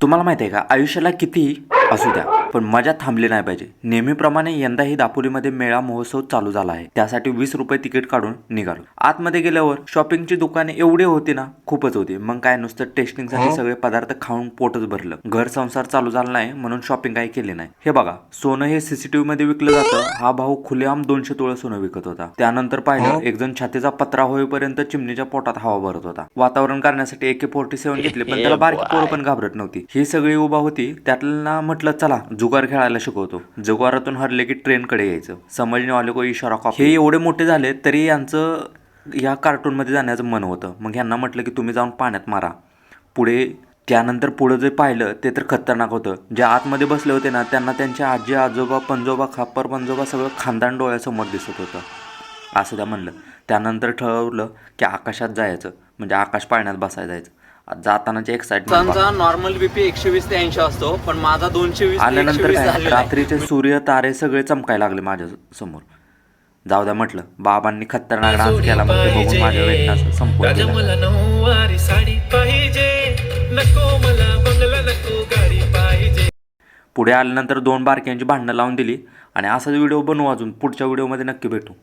तुम्हाला माहिती आहे का, आयुष्याला कितीही असू द्या पण मजा थांबली नाही पाहिजे. नेहमीप्रमाणे यंदाही दापोलीमध्ये मेळा महोत्सव चालू झाला आहे. त्यासाठी 20 रुपये तिकीट काढून निघालो. आतमध्ये गेल्यावर शॉपिंगची दुकाने एवढी होती ना, खूपच होती. मग काय नुसतं टेस्टिंगसाठी सगळे पदार्थ खाऊन पोटच भरलं. घर संसार चालू झाला नाही म्हणून शॉपिंग काही केली नाही. हे बघा, सोनं हे सीसीटीव्ही मध्ये विकलं जातं. हा भाऊ खुलेआम 200 तोळे सोनं विकत होता. त्यानंतर पाहिलं, एक जण छातीचा पत्रा होईपर्यंत चिमणीच्या पोटात हवा भरत होता. वातावरण करण्यासाठी AK-47 घेतले, पण त्याला बारकी पोरं पण घाबरत नव्हती. ही सगळी उभा होती. त्यातला म्हटलं चला जुगार खेळायला शिकवतो. जुगारातून हरले की ट्रेन कडे यायचं. समजणे वाले को इशारा कॉपी. हे एवढे मोठे झाले तरी यांचं या कार्टून मध्ये जाण्याचं मन होतं. मग ह्यांना म्हटलं की तुम्ही जाऊन पाण्यात मारा. त्यानंतर पुढे जे पाहिलं ते तर खतरनाक होतं. जे आतमध्ये बसले होते ना, त्यांना त्यांच्या आजी आजोबा पंजोबा खापर पंजोबा सगळं खानदान डोळ्यासमोर दिसत होतं. असं त्या म्हणलं. त्यानंतर ठरवलं की आकाशात जायचं, म्हणजे आकाश पाळण्यात बसायला जायचं. जातानाचे एक्साइटमेंट. नॉर्मल बीपी 120 ते 80 असतो, पण माझा 220 आल्यानंतर काय, रात्रीचे सूर्य तारे सगळे चमकायला लागले माझ्या समोर. जाऊ द्या म्हटलं, बाबांनी खतरनाक डान्स केला, मग ते बघून माझ्या वेदना संपवून पुढे आल्यानंतर 2 बारक्यांची भांडणं लावून दिली. आणि असाच व्हिडिओ बनवू, अजून पुढच्या व्हिडिओमध्ये नक्की भेटू.